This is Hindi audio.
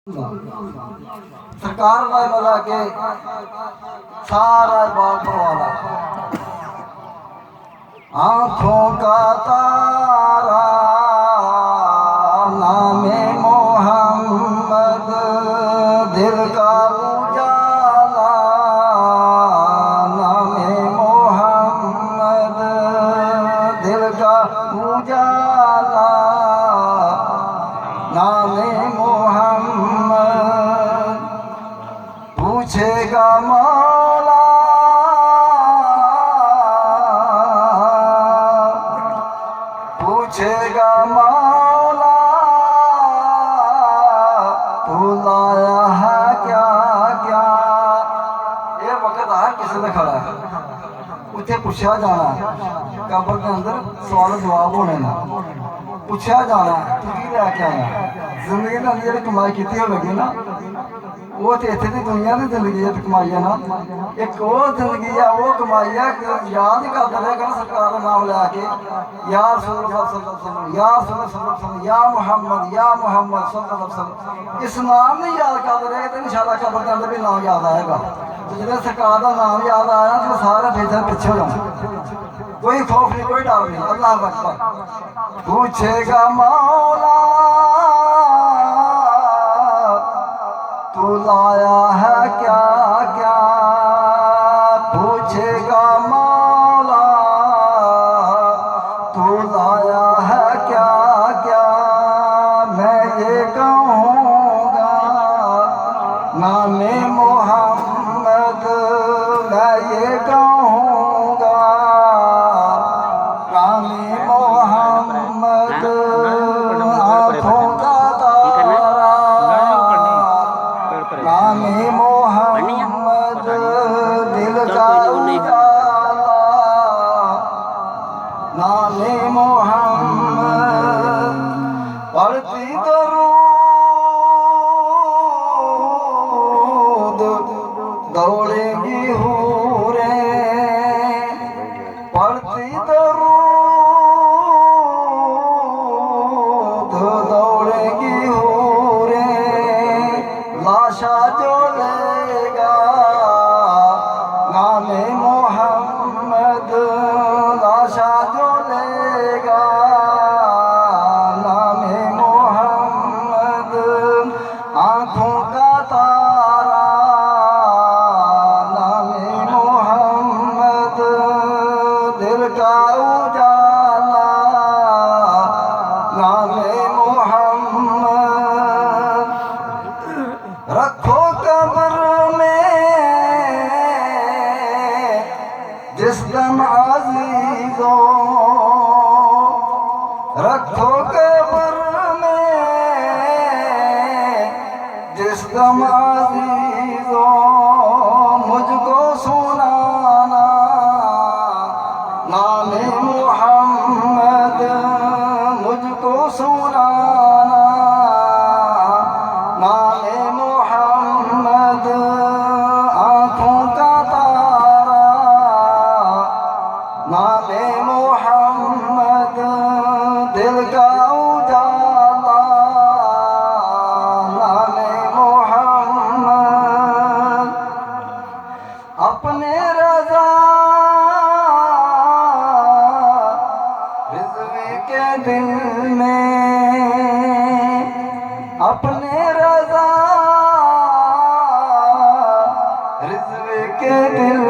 सरकार ला मिला के सारा बाग वाला आंखों का तारा नामे मोहम्मद दिल का उजाला नामे मोहम्मद दिल का उजाला नामे मोहम्मद पूछेगा मौला पूछेगा मौला तू लाया है क्या क्या। ये वक्त है किसी ने खड़ा है उसे पूछा जाना कब्र के अंदर सवाल जवाब होने ना पूछा जाना तू की लैके आया जिंदगी ने जी कमाई की होगी ना वो तो इतने की दुनिया की जिंदगी है कमाई है ना एक वो जिंदगी है वो कमाई है याद ही करते रहे कर सरकार का नाम लैके या मोहम्मद इस नाम नहीं याद करते रहे तो इंशाल्लाह कब्र के अंदर भी नाम याद आएगा। तो जो सरकार का नाम याद आया तो सारे बेचैन पीछे हो जाए कोई खौफ नहीं कोई डर नहीं। अल्लाह अकबर पूछेगा मौला तू लाया है क्या क्या पूछेगा मौला तू लाया है क्या क्या। मैं ये कहूँगा नामे मोहम्मद मैं ये कहूँगा नामे मोहम्मद आँखों का तारा नामे मोहम्मद दिल का उजाला नामे मोहम्मद पढ़ती दरूद दौड़ेंगी हूरें पढ़ती दरूद दौड़ेंगी हूरें लाशा जो लेगा नामे मोहम्मद लाशा जो लेगा नामे मोहम्मद आँखों का तारा नामे मोहम्मद दिल का उजाला नामे मोहम्मद। रखो कब्र में जिस दम अज़ीज़ों रखो कब्र में जिस दम अज़ीज़ों मुझको सुनाना नामे मोहम्मद मुझको सुनाना नामे मोहम्मद आँखों का तारा नामे मोहम्मद दिल का उजाला नामे मोहम्मद। अपने रज़ा रिज़्वी के दिल में अपने रज़ा रिज़्वी के दिल